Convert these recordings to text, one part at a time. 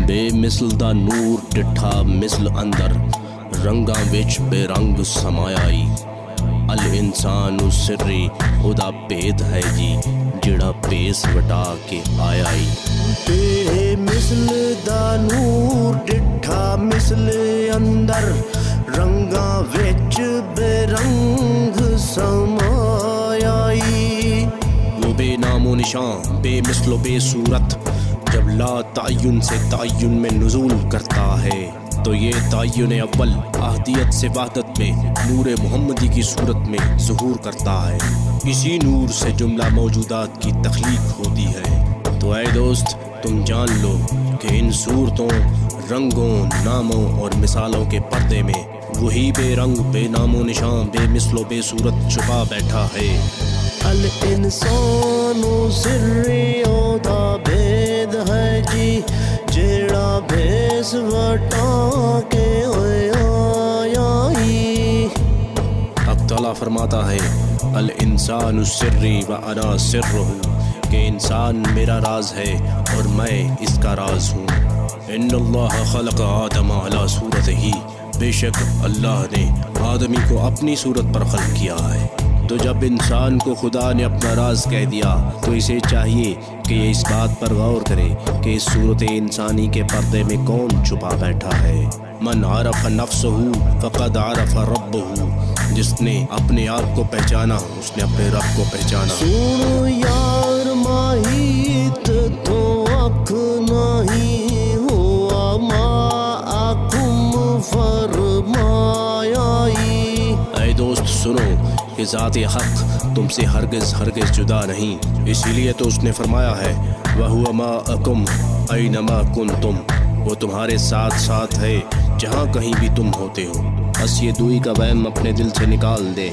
بے مثل دا نور ڈٹھا مثل اندر رنگاں وچ بے رنگ سمایائی الانسان سری خدا بید ہے جی جڑا پیس وٹا کے آیائی بے مثل دا نور ڈٹھا مثل اندر رنگاں وچ بے رنگ سمایائی وہ بے نام و نشان بے مثل و بے صورت جب لا تعین سے تعین میں نزول کرتا ہے تو یہ تعین اول احدیت سے وحدت میں نور محمدی کی صورت میں ظہور کرتا ہے اسی نور سے جملہ موجودات کی تخلیق ہوتی ہے تو اے دوست تم جان لو کہ ان صورتوں رنگوں ناموں اور مثالوں کے پردے میں وہی بے رنگ بے نام و نشان بے مثل و بے صورت چھپا بیٹھا ہے الانسان سریوں دا بید ہے جی جیڑا بھیس وٹا کے آیائی حق تعالیٰ فرماتا ہے الانسان السری و انا سرہ کہ انسان میرا راز ہے اور میں اس کا راز ہوں ان اللہ خلق آدم علی صورتہ بے شک اللہ نے آدمی کو اپنی صورت پر خلق کیا ہے تو جب انسان کو خدا نے اپنا راز کہہ دیا تو اسے چاہیے کہ یہ اس بات پر غور کرے کہ اس صورت انسانی کے پردے میں کون چھپا بیٹھا ہے من عرف نفسہ فقد عرف ربہ جس نے اپنے آپ کو پہچانا اس نے اپنے رب کو پہچانا سن یار ماہیت تو اکھ نہیں ہوا ما اکم فرمایائی اے دوست سنو کہ ذات حق تم سے ہرگز ہرگز جدا نہیں اسی لیے تو اس نے فرمایا ہے وَهُوَ مَعَكُمْ أَيْنَمَا كُنْتُمْ وہ تمہارے ساتھ ساتھ ہے جہاں کہیں بھی تم ہوتے ہو بس یہ دوئی کا وہم اپنے دل سے نکال دے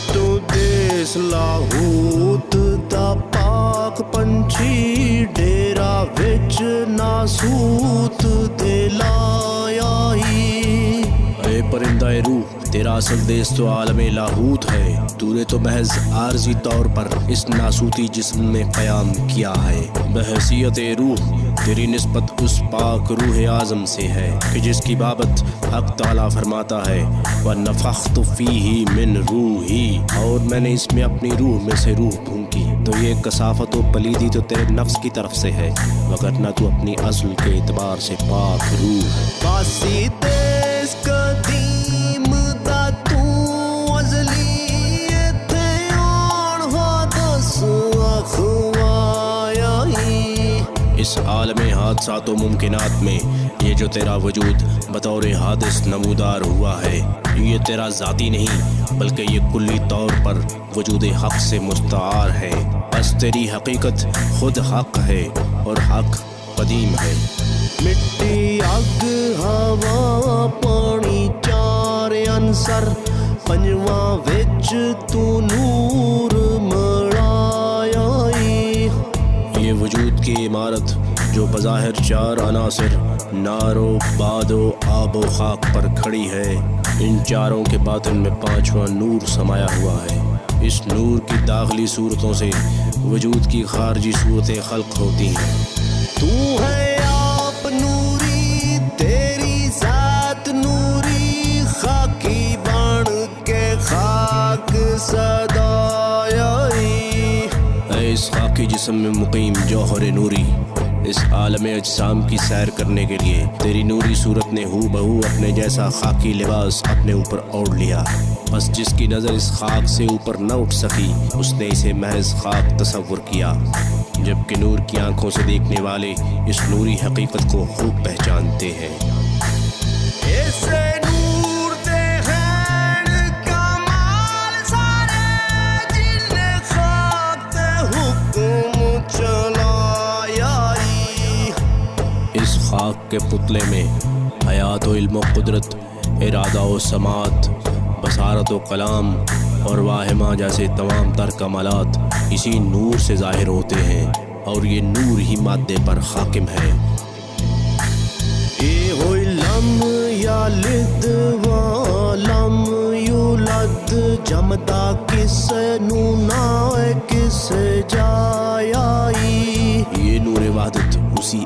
تو دیس لاہوت دا پاک پنچھی ڈیرا وچ ناسوت دے لایائی اے پرندہ روح تیرا اصل دیس تو عالم لاہوت ہے تو نے تو محض عارضی طور پر اس ناسوتی جسم میں قیام کیا ہے بحیثیت روح تیری نسبت اس پاک روح اعظم سے ہے کہ جس کی بابت حق تعالیٰ فرماتا ہے وَنَفَخْتُ فِيهِ مِن رُوحِي اور میں نے اس میں اپنی روح میں سے روح پھونکی تو یہ کثافت و پلیدی تو تیرے نفس کی طرف سے ہے وگرنہ تو اپنی اصل کے اعتبار سے پاک روح ہے باسی دیس قدیم دا تو ازلی ایتھے آن حادث اخوایائی اس عالم حادثات و ممکنات میں یہ جو تیرا وجود بطور حادث نمودار ہوا ہے یہ تیرا ذاتی نہیں بلکہ یہ کلی طور پر وجود حق سے مستعار ہے بس تیری حقیقت خود حق ہے اور حق قدیم ہے مٹی اگ ہوا پانی چار عنصر پنجواں وچ تو نور مڑایائی یہ وجود کی عمارت جو بظاہر چار عناصر نار و باد و آب و خاک پر کھڑی ہے ان چاروں کے باطن میں پانچواں نور سمایا ہوا ہے اس نور کی داخلی صورتوں سے وجود کی خارجی صورتیں خلق ہوتی ہیں تو ہے آپ نوری تیری ذات نوری خاکی بن کے خاک صدایائی اے اس خاکی جسم میں مقیم جوہر نوری اس عالم اجسام کی سیر کرنے کے لیے تیری نوری صورت نے ہو بہو اپنے جیسا خاکی لباس اپنے اوپر اوڑھ لیا بس جس کی نظر اس خاک سے اوپر نہ اٹھ سکی اس نے اسے محض خاک تصور کیا جبکہ نور کی آنکھوں سے دیکھنے والے اس نوری حقیقت کو خوب پہچانتے ہیں اسے نور دے ہیں کمال سارے جن خاک تے حکم چلایائی اس خاک کے پتلے میں حیات و علم و قدرت ارادہ و سماعت بصارت و کلام اور واہمہ جیسے تمام تر کمالات اسی نور سے ظاہر ہوتے ہیں اور یہ نور ہی مادے پر حاکم ہے اے ہوئی لم یلد ولم یولد جمدا کس نو نہ کس جایائی یہ نور وحدت اسی